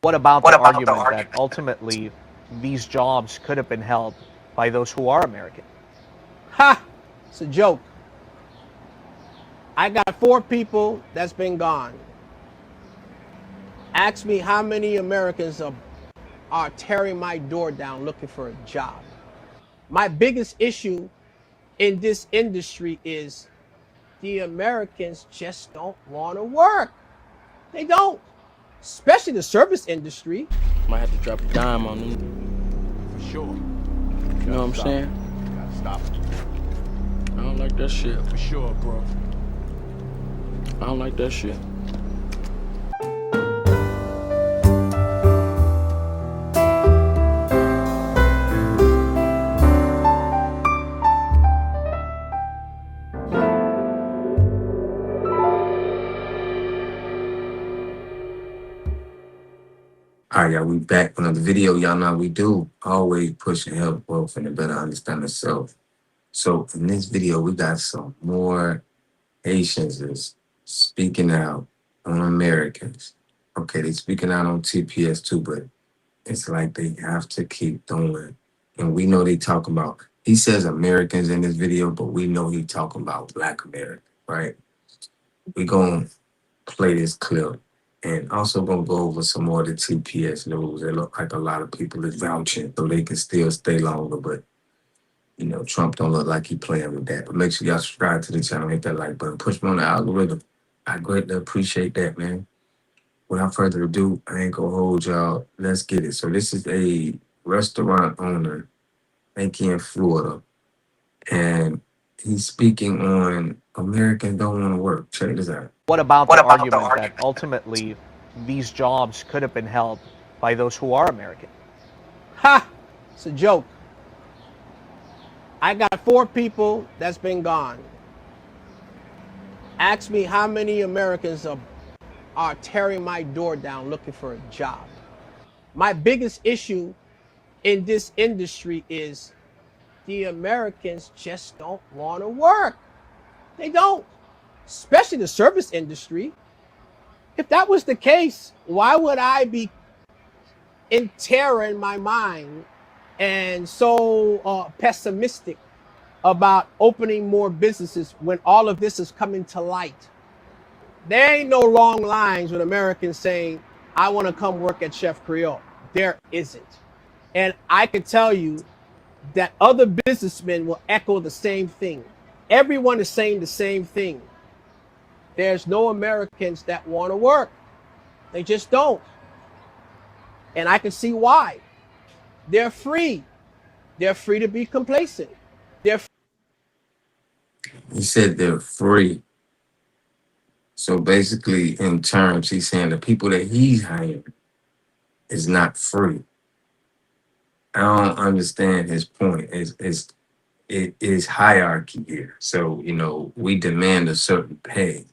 What about the argument that ultimately these jobs could have been held by those who are American? Ha! It's a joke. I got 4 people that's been gone. Ask me how many Americans are tearing my door down looking for a job. My biggest issue in this industry is the Americans just don't want to work. They don't, especially the service industry. Might have to drop a dime on them. For sure. You know what I'm saying? Gotta stop it. I don't like that shit. For sure, bro. I don't like that shit. All right, y'all, we back with another video. Y'all know how we do. Always push and help growth and to better understand ourselves. So in this video, we got some more Haitians is speaking out on Americans. Okay, they speaking out on TPS too, but it's like they have to keep doing. And we know they talk about, he says Americans in this video, but we know he talking about Black Americans, right? We gonna play this clip. And also gonna go over some more of the TPS news. It look like a lot of people is vouching so they can still stay longer, but you know, Trump don't look like he playing with that. But make sure y'all subscribe to the channel, hit that like button, push me on the algorithm. I greatly appreciate that, man. Without further ado, I ain't gonna hold y'all. Let's get it. So this is a restaurant owner, I think he in Florida, and he's speaking on Americans don't want to work. Check this out. What about the argument that ultimately these jobs could have been held by those who are American? Ha! It's a joke. I got 4 people that's been gone. Ask me how many Americans are tearing my door down looking for a job. My biggest issue in this industry is the Americans just don't want to work. They don't, especially the service industry. If that was the case, why would I be in terror in my mind and so pessimistic about opening more businesses when all of this is coming to light? There ain't no long lines with Americans saying, I want to come work at Chef Creole. There isn't. And I can tell you that other businessmen will echo the same thing. Everyone is saying the same thing. There's no Americans that want to work. They just don't. And I can see why. They're free. They're free to be complacent. He said they're free. So basically, in terms, he's saying the people that he's hiring is not free. I don't understand his point. It is hierarchy here. So, you know, we demand a certain pay.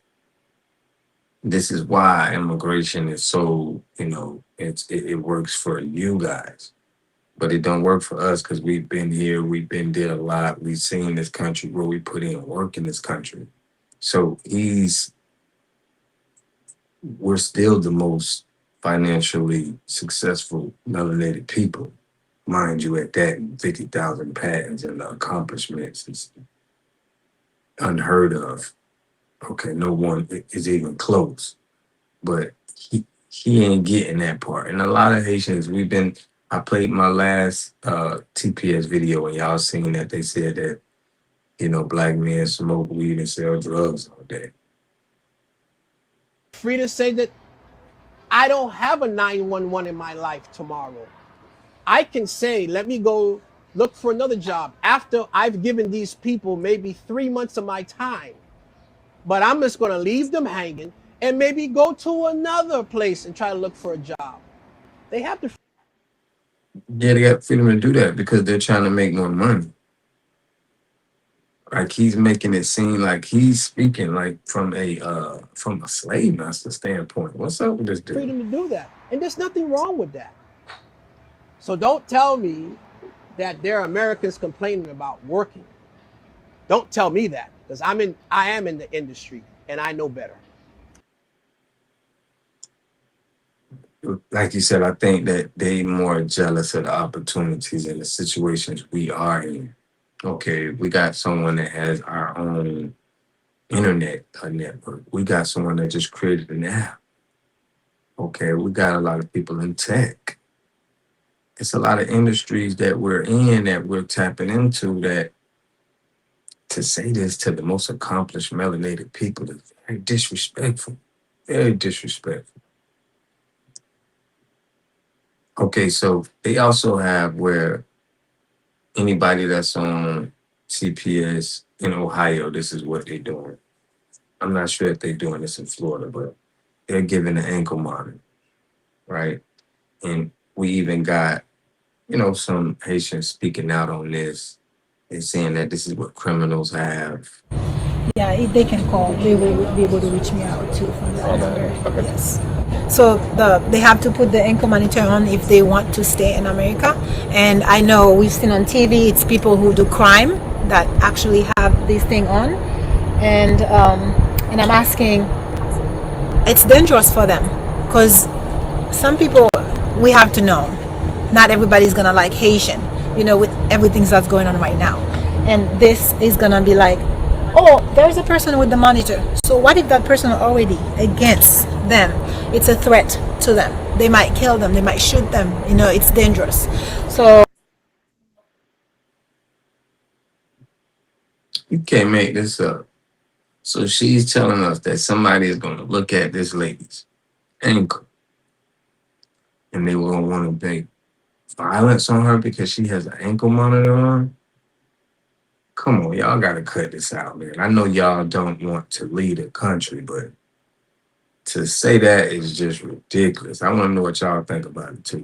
This is why immigration is so, you know, it works for you guys. But it don't work for us because we've been here, did a lot. We've seen this country where we put in work in this country. So we're still the most financially successful melanated people, mind you, at that. 50,000 patents and accomplishments is unheard of. Okay, no one is even close, but he ain't getting that part. And a lot of Haitians, I played my last TPS video and y'all seen that they said that, you know, Black men smoke weed and sell drugs all day. Free to say that I don't have a 911 in my life tomorrow. I can say, let me go look for another job after I've given these people maybe 3 months of my time. But I'm just going to leave them hanging and maybe go to another place and try to look for a job. They have to. Yeah, they got freedom to do that because they're trying to make more money. Like he's making it seem like he's speaking like from a slave master standpoint. What's up with this dude? Freedom to do that. And there's nothing wrong with that. So don't tell me that there are Americans complaining about working. Don't tell me that, because I am in the industry and I know better. like you said, I think that they more jealous of the opportunities and the situations we are in. Okay, we got someone that has our own internet network. We got someone that just created an app. Okay, we got a lot of people in tech. It's a lot of industries that we're in that we're tapping into that to say this to the most accomplished melanated people is very disrespectful. Very disrespectful. Okay, so they also have where anybody that's on CPS in Ohio, this is what they're doing. I'm not sure if they're doing this in Florida, but they're giving an ankle monitor, right? And we even got, some Haitians speaking out on this and saying that this is what criminals have. Yeah, if they can call, they will be able to reach me out too from that number. Yes. So they have to put the ankle monitor on if they want to stay in America. And I know we've seen on TV, it's people who do crime that actually have this thing on. And I'm asking, it's dangerous for them because some people, we have to know, not everybody's gonna like Haitian, with everything that's going on right now. And this is gonna be like, oh, there's a person with the monitor. So what if that person are already against them? It's a threat to them. They might kill them. They might shoot them. It's dangerous. So You can't make this up. So she's telling us that somebody is going to look at this lady's ankle and they will want to make violence on her because she has an ankle monitor on. Come on, y'all got to cut this out, man. I know y'all don't want to lead a country, but to say that is just ridiculous. I want to know what y'all think about it too.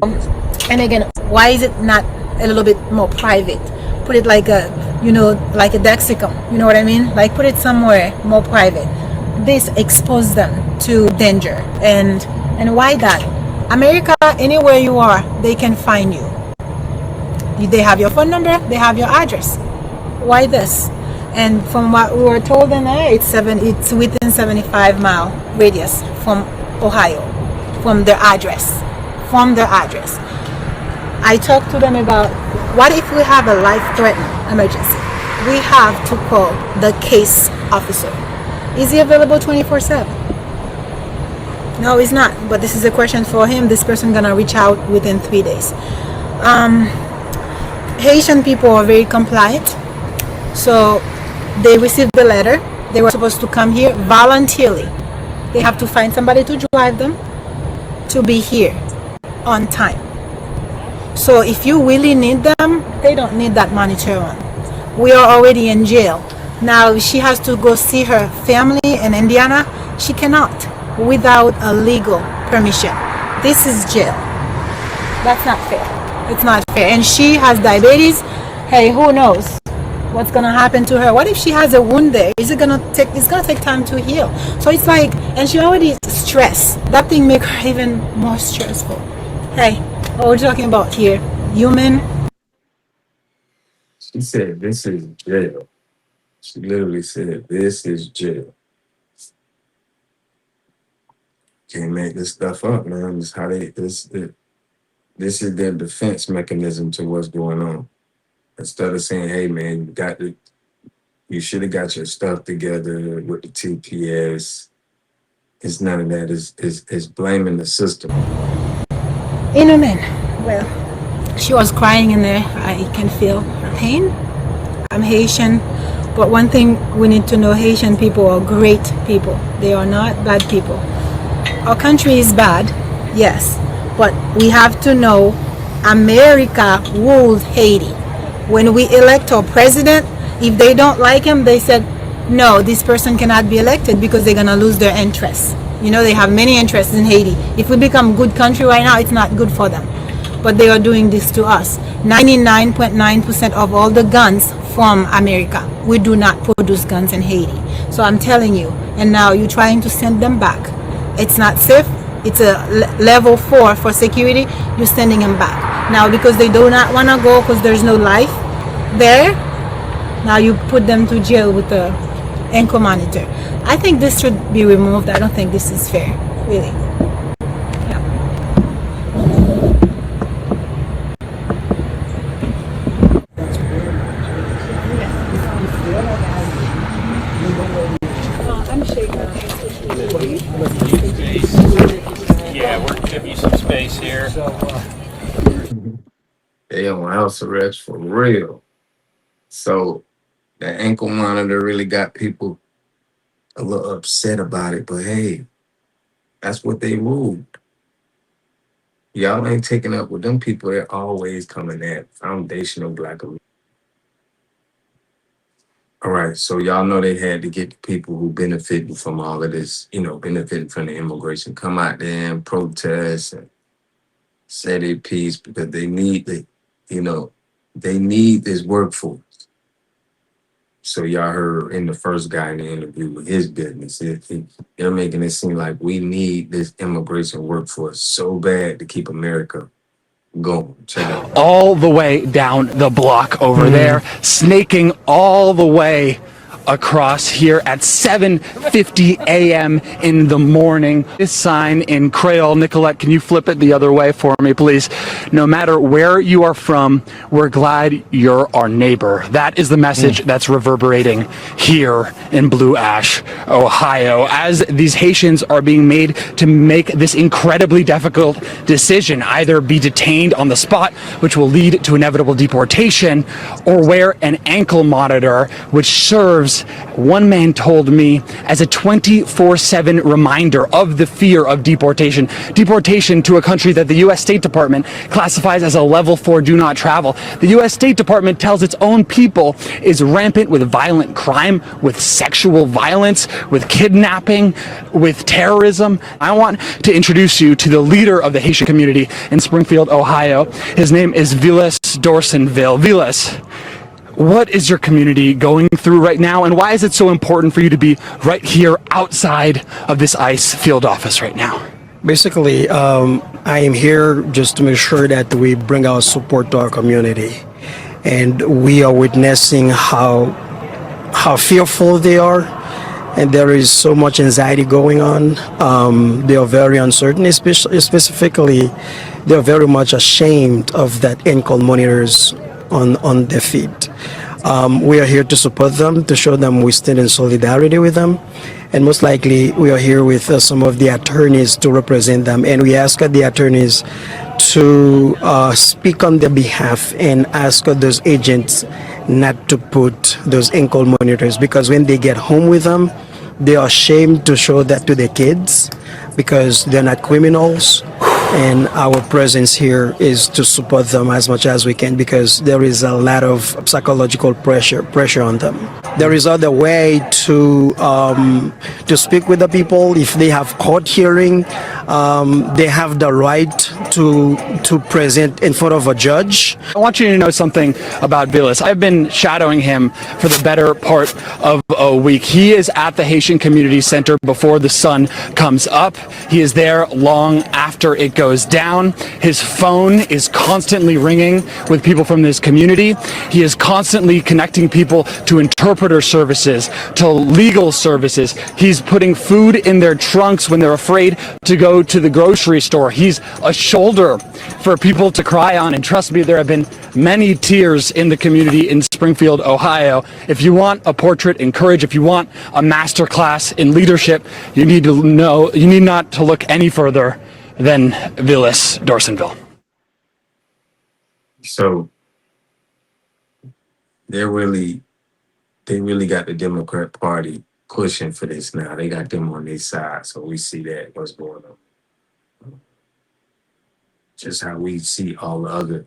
And again, why is it not a little bit more private? Put it like a Dexicum. You know what I mean? Like put it somewhere more private. This exposes them to danger. And why that? America, anywhere you are, they can find you. They have your phone number. They have your address. Why this? And from what we were told in there, it's within 75-mile radius from Ohio, from their address. I talked to them about what if we have a life-threatening emergency? We have to call the case officer. Is he available 24/7? No, he's not. But this is a question for him. This person gonna reach out within 3 days. Haitian people are very compliant. So they received the letter. They were supposed to come here voluntarily. They have to find somebody to drive them to be here on time. So if you really need them, they don't need that monitor on. We are already in jail. Now she has to go see her family in Indiana. She cannot without a legal permission. This is jail. That's not fair. It's not fair. And she has diabetes. Hey, who knows what's gonna happen to her? What if she has a wound there? It's gonna take time to heal. So it's like, and she already stressed. That thing make her even more stressful. Hey, what we're talking about here, human. She said, this is jail. She literally said, this is jail. Can't make this stuff up, man. This how this is their defense mechanism to what's going on. Instead of saying, hey man, you should have got your stuff together with the TPS. It's none of that. It's blaming the system. Man. Well, she was crying in there. I can feel her pain. I'm Haitian. But one thing we need to know, Haitian people are great people. They are not bad people. Our country is bad, yes. But we have to know America ruled Haiti. When we elect our president, if they don't like him, they said, no, this person cannot be elected because they're going to lose their interests. They have many interests in Haiti. If we become a good country right now, it's not good for them. But they are doing this to us. 99.9% of all the guns from America. We do not produce guns in Haiti. So I'm telling you, and now you're trying to send them back. It's not safe. It's a level 4 for security. You're sending them back. Now because they do not want to go because there's no life there, now you put them to jail with the ankle monitor. I think this should be removed. I don't think this is fair, really. Yeah. face here. They on house arrest for real. So the ankle monitor really got people a little upset about it, but hey, that's what they ruled. Y'all ain't taking up with them people. They're always coming at foundational black. All right, so y'all know they had to get the people who benefiting from all of this, benefiting from the immigration, come out there and protest and say their piece because they need they need this workforce. So y'all heard in the first guy in the interview with his business, they're making it seem like we need this immigration workforce so bad to keep America going. Check it out. All the way down the block over there, snaking all the way across here at 7:50 a.m. in the morning. This sign in Creole, Nicolette, can you flip it the other way for me, please? No matter where you are from, we're glad you're our neighbor. That is the message that's reverberating here in Blue Ash, Ohio, as these Haitians are being made to make this incredibly difficult decision, either be detained on the spot, which will lead to inevitable deportation, or wear an ankle monitor, which serves, one man told me, as a 24/7 reminder of the fear of deportation. Deportation to a country that the U.S. State Department classifies as a level 4 do not travel. The U.S. State Department tells its own people is rampant with violent crime, with sexual violence, with kidnapping, with terrorism. I want to introduce you to the leader of the Haitian community in Springfield, Ohio. His name is Vilas Dorsonville. Vilas, what is your community going through right now, and why is it so important for you to be right here outside of this ICE field office right now? Basically, I am here just to make sure that we bring our support to our community, and we are witnessing how fearful they are, and there is so much anxiety going on. They are very uncertain, especially specifically, they are very much ashamed of that ankle monitors on their feet. We are here to support them, to show them we stand in solidarity with them. And most likely, we are here with some of the attorneys to represent them. And we ask the attorneys to speak on their behalf and ask those agents not to put those ankle monitors, because when they get home with them, they are ashamed to show that to their kids because they're not criminals. And our presence here is to support them as much as we can, because there is a lot of psychological pressure on them. There is other way to speak with the people. If they have court hearing, they have the right to present in front of a judge. I want you to know something about Vilas. I've been shadowing him for the better part of a week. He is at the Haitian Community Center before the sun comes up. He is there long after it goes down. His phone is constantly ringing with people from this community. He is constantly connecting people to interpreter services, to legal services. He's putting food in their trunks when they're afraid to go to the grocery store. He's a shoulder for people to cry on, and trust me, there have been many tears in the community in Springfield, Ohio. If you want a portrait in courage, if you want a master class in leadership, you need not to look any further than Vilas Dorsonville. So they really got the Democrat Party pushing for this now. They got them on their side. So we see that what's going on. Just how we see all the other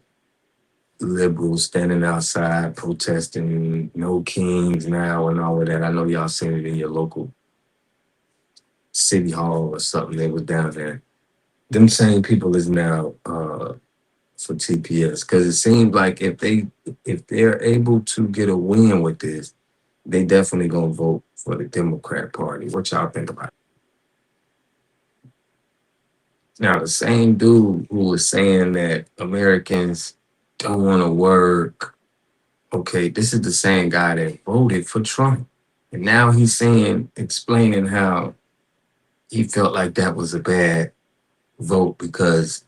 liberals standing outside protesting no kings now and all of that. I know y'all seen it in your local city hall or something. They was down there. Them same people is now for TPS, because it seems like if they're able to get a win with this, they definitely gonna vote for the Democrat Party. What y'all think about it? Now, the same dude who was saying that Americans don't want to work, okay, this is the same guy that voted for Trump. And now he's explaining how he felt like that was a bad vote because,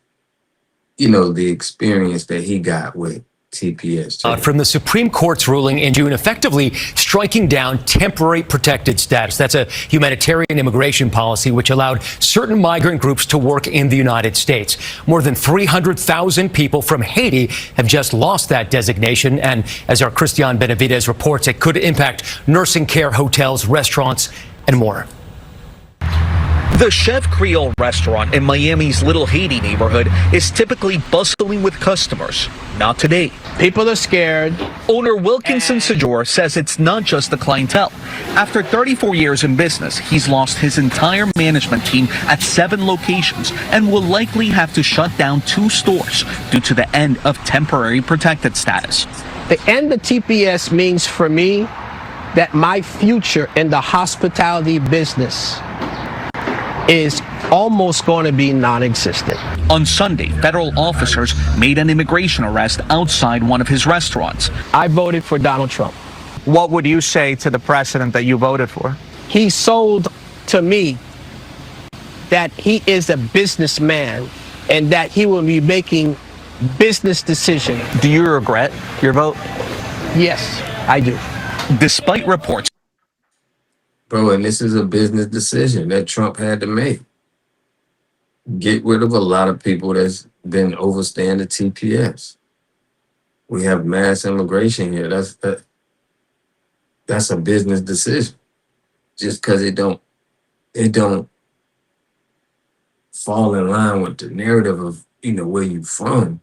the experience that he got with TPS. Check it From the Supreme Court's ruling in June, effectively striking down temporary protected status. That's a humanitarian immigration policy which allowed certain migrant groups to work in the United States. More than 300,000 people from Haiti have just lost that designation. And as our Christian Benavidez reports, it could impact nursing care, hotels, restaurants, and more. The Chef Creole restaurant in Miami's Little Haiti neighborhood is typically bustling with customers. Not today. People are scared. Owner Wilkinson Sajor says it's not just the clientele. After 34 years in business, he's lost his entire management team at 7 locations and will likely have to shut down 2 stores due to the end of temporary protected status. The end of TPS means for me that my future in the hospitality business is almost going to be non-existent. On Sunday, federal officers made an immigration arrest outside one of his restaurants. I voted for Donald Trump. What would you say to the president that you voted for? He sold to me that he is a businessman and that he will be making business decisions. Do you regret your vote? Yes, I do. Despite reports. Bro, and this is a business decision that Trump had to make. Get rid of a lot of people that's been overstaying the TPS. We have mass immigration here. That's a business decision. Just because it don't fall in line with the narrative of where you from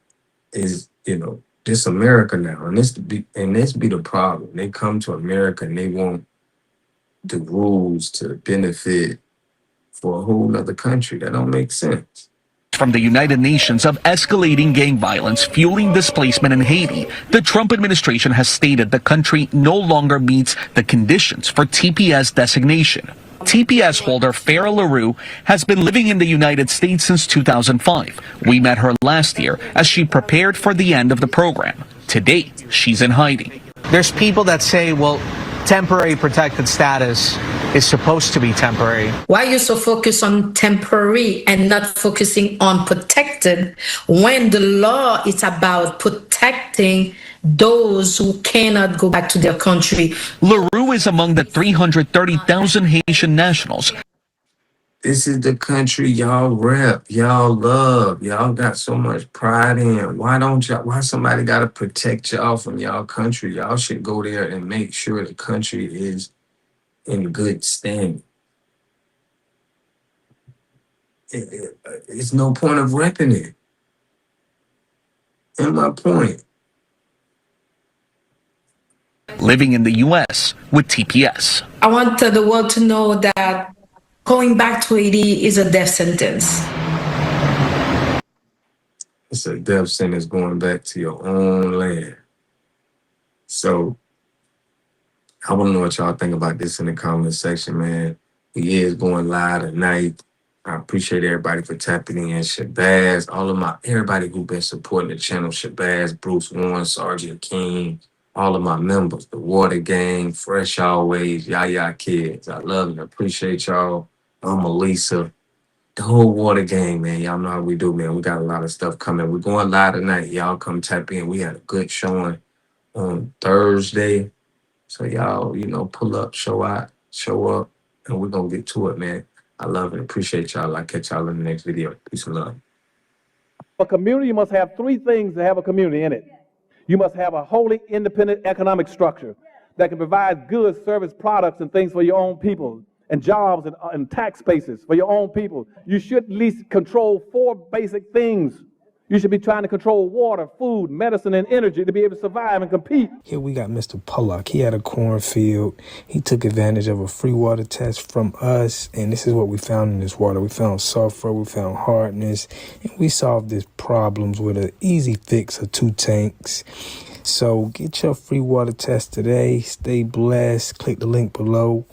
is this America now, and this be the problem. They come to America and they want the rules to benefit for a whole other country. That don't make sense. From the United Nations of escalating gang violence fueling displacement in Haiti, the Trump administration has stated the country no longer meets the conditions for TPS designation. TPS holder Farah LaRue has been living in the United States since 2005. We met her last year as she prepared for the end of the program. Today, she's in hiding. There's people that say, well, temporary protected status is supposed to be temporary. Why are you so focused on temporary and not focusing on protected when the law is about protecting those who cannot go back to their country? LaRue is among the 330,000 Haitian nationals. This is the country y'all rep, y'all love, y'all got so much pride in. Why somebody gotta protect y'all from y'all country? Y'all should go there and make sure the country is in good standing. It's no point of repping it. And my point. Living in the U.S. with TPS. I want the world to know that going back to Haiti is a death sentence. It's a death sentence going back to your own land. So I want to know what y'all think about this in the comment section, man. We is going live tonight. I appreciate everybody for tapping in. Shabazz, everybody who been supporting the channel. Shabazz, Bruce Warren, Sergeant King, all of my members, the Water Gang, Fresh Always, Yaya Kids. I love and appreciate y'all. I'm Elisa. The whole Water Gang, man. Y'all know how we do, man. We got a lot of stuff coming. We're going live tonight. Y'all come tap in. We had a good showing on Thursday. So y'all, pull up, show up, and we're going to get to it, man. I love and appreciate y'all. I'll catch y'all in the next video. Peace and love. A community must have 3 things to have a community in it. You must have a wholly independent economic structure that can provide goods, service, products, and things for your own people, and jobs and tax bases for your own people. You should at least control 4 basic things. You should be trying to control water, food, medicine, and energy to be able to survive and compete. Here we got Mr. Pollock. He had a cornfield. He took advantage of a free water test from us, and this is what we found in this water. We found sulfur, we found hardness, and we solved these problems with an easy fix of 2 tanks. So get your free water test today. Stay blessed. Click the link below.